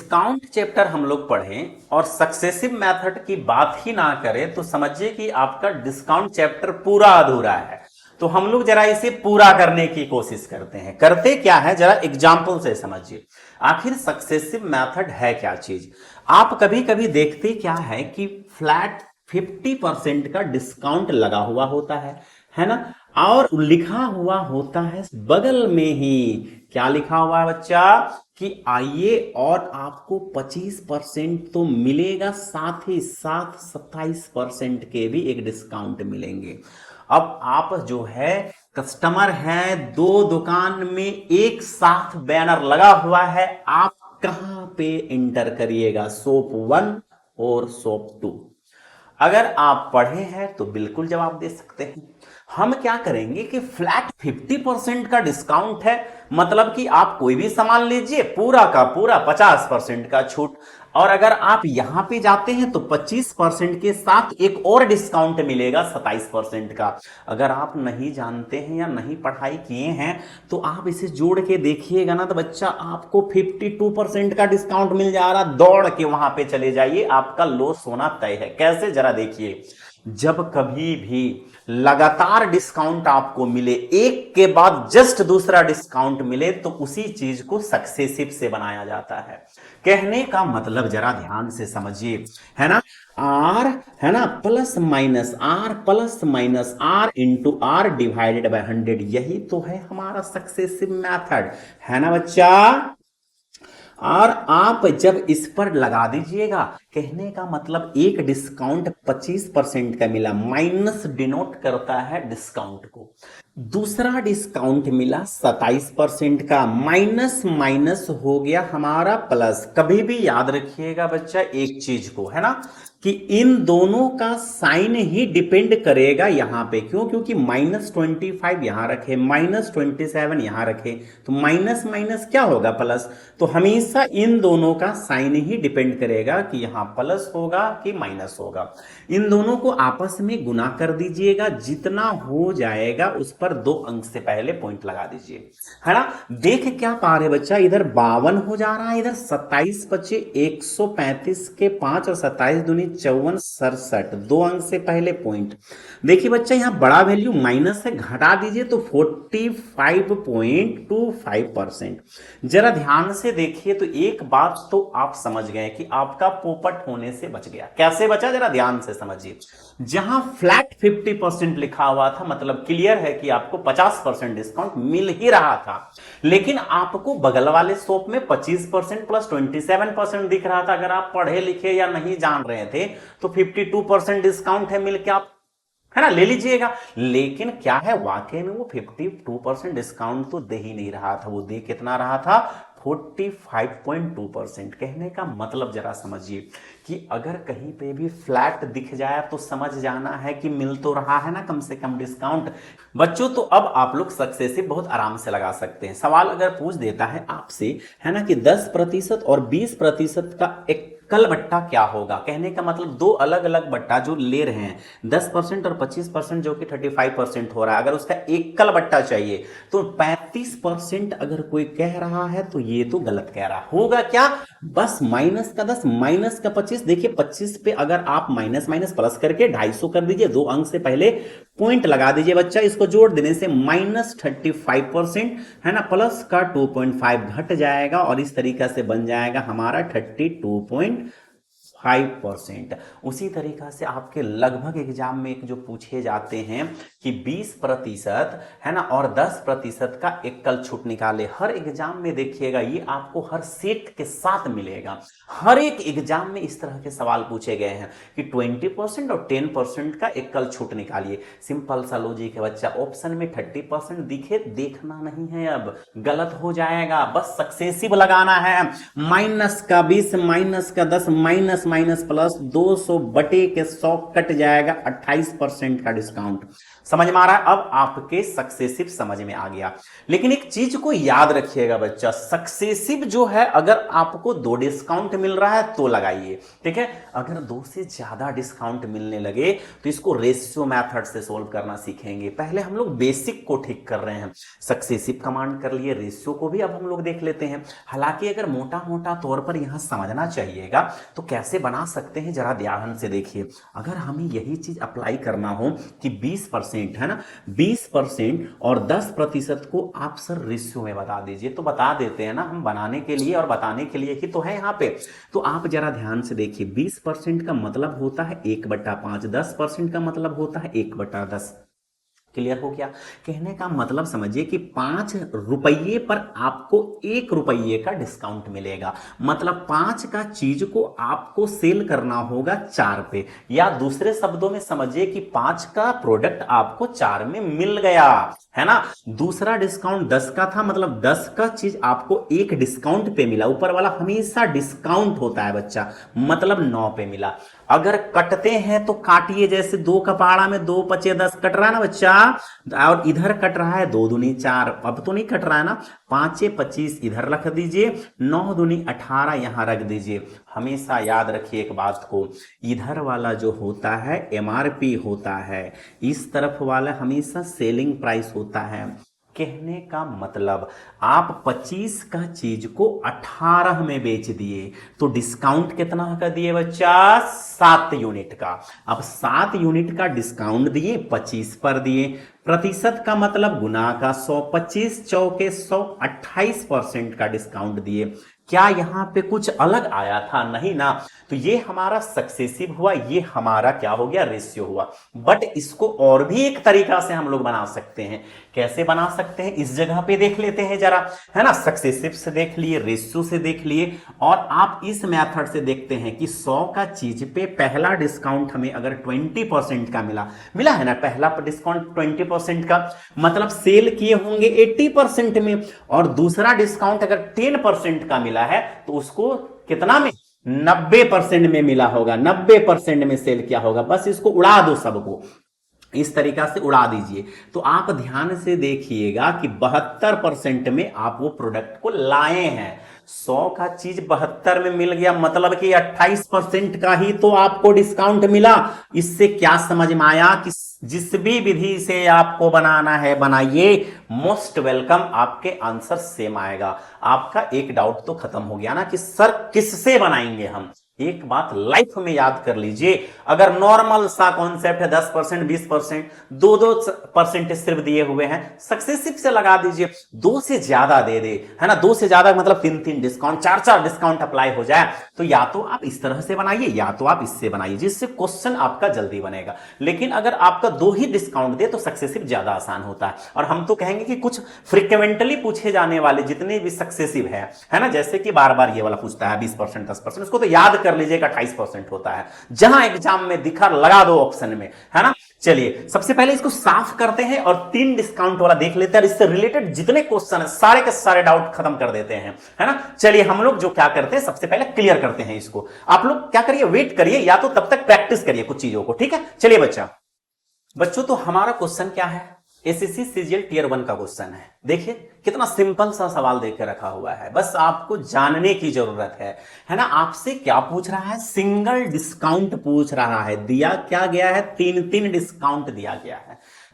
Discount chapter हम लोग पढ़ें और सक्सेसिव मेथड की बात ही ना करें तो समझिए कि आपका डिस्काउंट चैप्टर पूरा अधूरा है। तो हम लोग जरा इसे पूरा करने की कोशिश करते हैं। करते क्या है जरा एग्जाम्पल से समझिए। आखिर सक्सेसिव मेथड है क्या चीज। आप कभी कभी देखते क्या है कि फ्लैट 50% का डिस्काउंट लगा हुआ होता है ना। और लिखा हुआ होता है बगल में ही, क्या लिखा हुआ है बच्चा, कि आइए और आपको 25% तो मिलेगा, साथ ही साथ 27% के भी एक डिस्काउंट मिलेंगे। अब आप जो है कस्टमर हैं, दो दुकान में एक साथ बैनर लगा हुआ है, आप कहां पे इंटर करिएगा, शॉप 1 और शॉप 2। अगर आप पढ़े हैं तो बिल्कुल जवाब दे सकते हैं। हम क्या करेंगे कि फ्लैट 50% का डिस्काउंट है, मतलब कि आप कोई भी सामान लीजिए पूरा का पूरा 50% का छूट। और अगर आप यहां पे जाते हैं तो 25% के साथ एक और डिस्काउंट मिलेगा 27% का। अगर आप नहीं जानते हैं या नहीं पढ़ाई किए हैं तो आप इसे जोड़ के देखिएगा ना, तो बच्चा आपको 52% का डिस्काउंट मिल जा रहा। दौड़ के वहां पे चले जाइए, आपका लॉस होना तय है। कैसे जरा देखिए, जब कभी भी लगातार डिस्काउंट आपको मिले, एक के बाद जस्ट दूसरा डिस्काउंट मिले, तो उसी चीज को सक्सेसिव से बनाया जाता है। कहने का मतलब जरा ध्यान से समझिए, है ना। आर है ना, plus minus R into R divided by 100, यही तो है हमारा सक्सेसिव मेथड, है ना बच्चा। और आप जब इस पर लगा दीजिएगा, कहने का मतलब एक डिस्काउंट 25% का मिला, माइनस डिनोट करता है डिस्काउंट को। दूसरा डिस्काउंट मिला 27% का, माइनस माइनस हो गया हमारा प्लस। कभी भी याद रखिएगा बच्चा एक चीज को, है ना, कि इन दोनों का साइन ही डिपेंड करेगा यहां पे। क्यों? क्योंकि -25 यहां रखे, -27 यहां रखे, तो माइनस माइनस क्या होगा, प्लस। तो हमेशा इन दोनों का साइन ही डिपेंड करेगा कि यहां प्लस होगा कि माइनस होगा। इन दोनों को आपस में गुना कर दीजिएगा, जितना हो जाएगा उस पर 2 अंक से पहले पॉइंट लगा दीजिए, है ना। देख क्या पा रहे बच्चा, इधर 52 हो जा रहा है, इधर 27 बचे 135 के 5 और 27 दूनी 54, 67, 2 अंक से पहले पॉइंट। देखिए बच्चा यहां बड़ा वैल्यू माइनस है, घटा दीजिए तो 45.25%। जरा ध्यान से देखिए तो एक बात तो आप समझ गए कि आपका पोपट होने से बच गया। कैसे बचा, जरा ध्यान से समझिए। जहां फ्लैट 50% लिखा हुआ था, मतलब क्लियर है कि आपको 50% डिस्काउंट मिल ही रहा था, लेकिन आपको बगल वाले शॉप में 25% प्लस 27% दिख रहा था। अगर आप पढ़े लिखे या नहीं जान रहे थे तो 52% डिस्काउंट है, मिल के आप, है ना, ले लीजिएगा। लेकिन क्या है, वाकई में वो 52% डिस्काउंट तो दे ही नहीं रहा था, वो दे कितना रहा था, 45.2%। कहने का मतलब जरा समझिए कि अगर कहीं पे भी फ्लैट दिख जाए तो समझ जाना है कि मिल तो रहा है ना कम से कम डिस्काउंट। बच्चों तो अब आप लोग सक्सेसिव बहुत आराम से लगा सकते हैं। सवाल अगर पूछ देता है आपसे, है ना, कि 10% और 20% का एकल बट्टा क्या होगा, कहने का मतलब दो अलग अलग बट्टा जो ले रहे हैं, 10% और 25%, जो कि 35% हो रहा है। अगर उसका एकल बट्टा चाहिए तो 35% अगर कोई कह रहा है तो ये तो गलत कह रहा होगा। क्या, बस माइनस का 10 माइनस का 25। देखिए 25 पे अगर आप माइनस माइनस प्लस करके 250 कर दीजिए, 2 अंक से पहले पॉइंट लगा दीजिए बच्चा। इसको जोड़ देने से -35%, है ना, प्लस का 2.5 घट जाएगा और इस तरीका से बन जाएगा हमारा 32.5%। उसी तरीका से आपके लगभग एग्जाम में एक जो पूछे जाते हैं कि 20% है ना और 10% का एकल छूट निकाले। हर एग्जाम में देखिएगा ये आपको हर सेट के साथ मिलेगा। हर एक एग्जाम में इस तरह के सवाल पूछे गए हैं कि 20% और 10% का एकल छूट निकालिए। सिंपल सा लॉजिक है बच्चा। ऑप्शन में 30% दिखे, देखना नहीं है, अब गलत हो जाएगा, बस सक्सेसिव लगाना है। माइनस का 20 माइनस का 10 माइनस माइनस प्लस 200 बटे के 100 कट जाएगा 28% का डिस्काउंट। समझ में आ रहा है? अब आपके सक्सेसिव समझ में आ गया। लेकिन एक चीज को याद रखिएगा बच्चा, सक्सेसिव जो है अगर आपको 2 डिस्काउंट मिल रहा है तो लगाइए, ठीक है। अगर 2 से ज्यादा डिस्काउंट मिलने लगे तो इसको रेशियो मेथड से सोल्व करना सीखेंगे। पहले हम लोग बेसिक को ठीक कर रहे हैं, सक्सेसिव कमांड कर लिए, रेशियो को भी अब हम लोग देख लेते हैं। हालांकि अगर मोटा मोटा तौर पर यहां समझना चाहिएगा तो कैसे बना सकते हैं जरा ध्यान से देखिए। अगर हमें यही चीज अप्लाई करना हो कि 20% है ना, 20% और 10% को आप सर रेशियो में बता दीजिए, तो बता देते हैं ना हम, बनाने के लिए और बताने के लिए ही तो है यहां पे। तो आप जरा ध्यान से देखिए, 20% का मतलब होता है 1/5, 10% का मतलब होता है 1/10। क्लियर हो गया? कहने का मतलब समझिए कि 5 रुपये पर आपको 1 रुपये का डिस्काउंट मिलेगा। मतलब 5 का चीज को आपको सेल करना होगा 4 पे, या दूसरे शब्दों में समझिए कि 5 का प्रोडक्ट आपको 4 में मिल गया, है ना। दूसरा डिस्काउंट 10 का था, मतलब 10 का चीज आपको 1 डिस्काउंट पे मिला। ऊपर वाला हमेशा डिस्काउंट होता है बच्चा, मतलब 9 पे मिला। अगर कटते हैं तो काटिए, जैसे 2 कपाड़ा में 2 पचे 10 कट रहा है ना बच्चा, और इधर कट रहा है 2 दूनी 4, अब तो नहीं कट रहा है ना। 5 25 इधर रख दीजिए, 9 दूनी 18 यहां रख दीजिए। हमेशा याद रखिए एक बात को, इधर वाला जो होता है एमआरपी होता है, इस तरफ वाला हमेशा सेलिंग प्राइस होता है। कहने का मतलब आप 25 का चीज को 18 में बेच दिए तो डिस्काउंट कितना का दिए बच्चा? 7 यूनिट का। अब 7 यूनिट का डिस्काउंट दिए, 25 पर दिए। प्रतिशत का मतलब गुना का 100, 25 चौके 100, 28% का डिस्काउंट दिए। क्या यहां पे कुछ अलग आया था? नहीं ना। तो ये हमारा सक्सेसिव हुआ, ये हमारा क्या हो गया? रेशियो हुआ। बट इसको और भी एक तरीका से हम लोग बना सकते हैं। कैसे बना सकते हैं इस जगह पे देख लेते हैं जरा, है ना। सक्सेसिव से देख लिए, रेशियो से देख लिए, और आप इस मेथड से देखते हैं कि 100 का चीज पे पहला डिस्काउंट हमें अगर 20% का मिला है ना, पहला डिस्काउंट 20% का, मतलब सेल किए होंगे 80% में, और दूसरा डिस्काउंट अगर 10% का मिला है तो उसको कितना में? 90% में मिला होगा, 90% में सेल किया होगा। बस इसको उड़ा दो, सबको इस तरीका से उड़ा दीजिए। तो आप ध्यान से देखिएगा कि 72% में आप वो प्रोडक्ट को लाए हैं। 100 का चीज 72 में मिल गया, मतलब कि 28% का ही तो आपको डिस्काउंट मिला। इससे क्या समझ में आया कि जिस भी विधि से आपको बनाना है बनाइए, मोस्ट वेलकम, आपके आंसर सेम आएगा। आपका एक डाउट तो खत्म हो गया ना कि सर किससे बनाएंगे हम। एक बात लाइफ में याद कर लीजिए, अगर नॉर्मल सा कॉन्सेप्ट है 10%, 20%, 2% सिर्फ दिए हुए हैं, सक्सेसिव से लगा दीजिए। 2 से ज्यादा दे दे, है ना, 2 से ज्यादा मतलब 3 डिस्काउंट, 4 डिस्काउंट अप्लाई हो जाए, तो या तो आप इस तरह से बनाइए या तो आप इससे बनाइए, जिससे क्वेश्चन आपका जल्दी बनेगा। लेकिन अगर आपका 2 ही डिस्काउंट दे तो सक्सेसिव ज्यादा आसान होता है। और हम तो कहेंगे कि कुछ फ्रिक्वेंटली पूछे जाने वाले जितने भी सक्सेसिव है ना, जैसे कि बार बार ये वाला पूछता है 20%, 10%, उसको तो याद कर लीजिएगा 28% होता है। जहां एग्जाम में दिखा लगा दो ऑप्शन में, है ना। चलिए सबसे पहले इसको साफ करते हैं और 3 डिस्काउंट वाला देख लेते हैं, और इससे रिलेटेड जितने क्वेश्चन है सारे के सारे डाउट खत्म कर देते हैं, है ना। चलिए हम लोग जो क्या करते हैं, सबसे पहले क्लियर करते हैं इसको। आप लोग क्या करिए, वेट करिए, या तो तब तक प्रैक्टिस करिए कुछ चीजों को, ठीक है। चलिए बच्चों तो हमारा क्वेश्चन क्या है, एसएससी सीजीएल टियर 1 का क्वेश्चन है। देखिए कितना सिंपल सा सवाल देकर रखा हुआ है, बस आपको जानने की जरूरत है ना। आपसे क्या पूछ रहा है? सिंगल डिस्काउंट पूछ रहा है। दिया क्या गया है? 3 डिस्काउंट दिया गया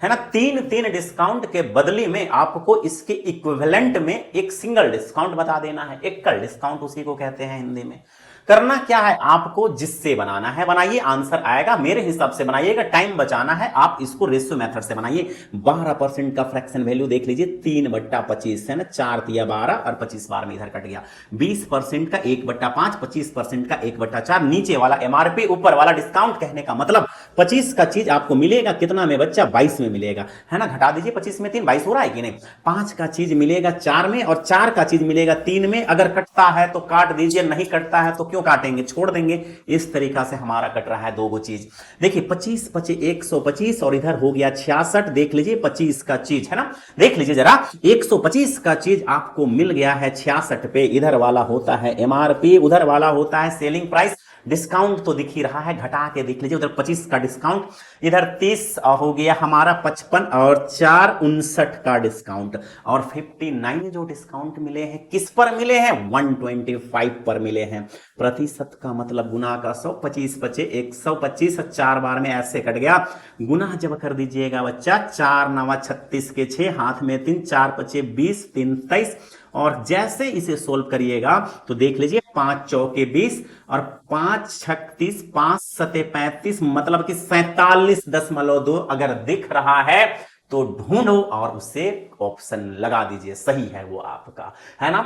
है ना। 3 डिस्काउंट के बदले में आपको इसके इक्विवेलेंट में एक सिंगल डिस्काउंट बता देना है। एकल डिस्काउंट उसी को कहते हैं हिंदी में। करना क्या है आपको, जिससे बनाना है बनाइए, आंसर आएगा। मेरे हिसाब से बनाइएगा, टाइम बचाना है, आप इसको रेशियो मेथड से बनाइए। 12% का फ्रैक्शन वैल्यू देख लीजिए, 3/25 है ना, 4 तिया 12 और 25 बार में इधर कट गया। 20% का 1/5, 25% का 1/4, नीचे वाला एमआरपी, ऊपर वाला डिस्काउंट। कहने का मतलब 25 का चीज आपको मिलेगा कितना में बच्चा? 22 में मिलेगा, है ना। घटा दीजिए 25 में 3, 22 हो रहा है कि नहीं। 5 का चीज मिलेगा 4 में, और 4 का चीज मिलेगा 3 में। अगर कटता है तो काट दीजिए, नहीं कटता है तो क्यों काटेंगे, छोड़ देंगे। इस तरीका से हमारा कट रहा है 2 चीज। देखिए 25 पचे 125, और इधर हो गया 66। देख लीजिए 25 का चीज, है ना, देख लीजिए जरा, 125 का चीज आपको मिल गया है 66 पे। इधर वाला होता है एमआरपी, उधर वाला होता है सेलिंग प्राइस। डिस्काउंट तो दिख ही रहा है, घटा के देख लीजिए, उधर 25 का डिस्काउंट, इधर 30 हो गया हमारा 55 और 4 59 का डिस्काउंट, और 59 जो डिस्काउंट मिले हैं किस पर मिले हैं, 125 पर मिले हैं। प्रतिशत का मतलब गुना का 100, 25 बचे 125, 4 बार में ऐसे कट गया। गुना जब कर दीजिएगा बच्चा, 4 9 36 के 6, हाथ में 3, 4 बचे 20, 3 23, और जैसे इसे सोल्व करिएगा तो देख लीजिए 5 चौके 20 और 5 छक 30, 5 सते 35, मतलब कि 47.2 अगर दिख रहा है तो ढूंढो और उसे ऑप्शन लगा दीजिए, सही है वो आपका, है ना।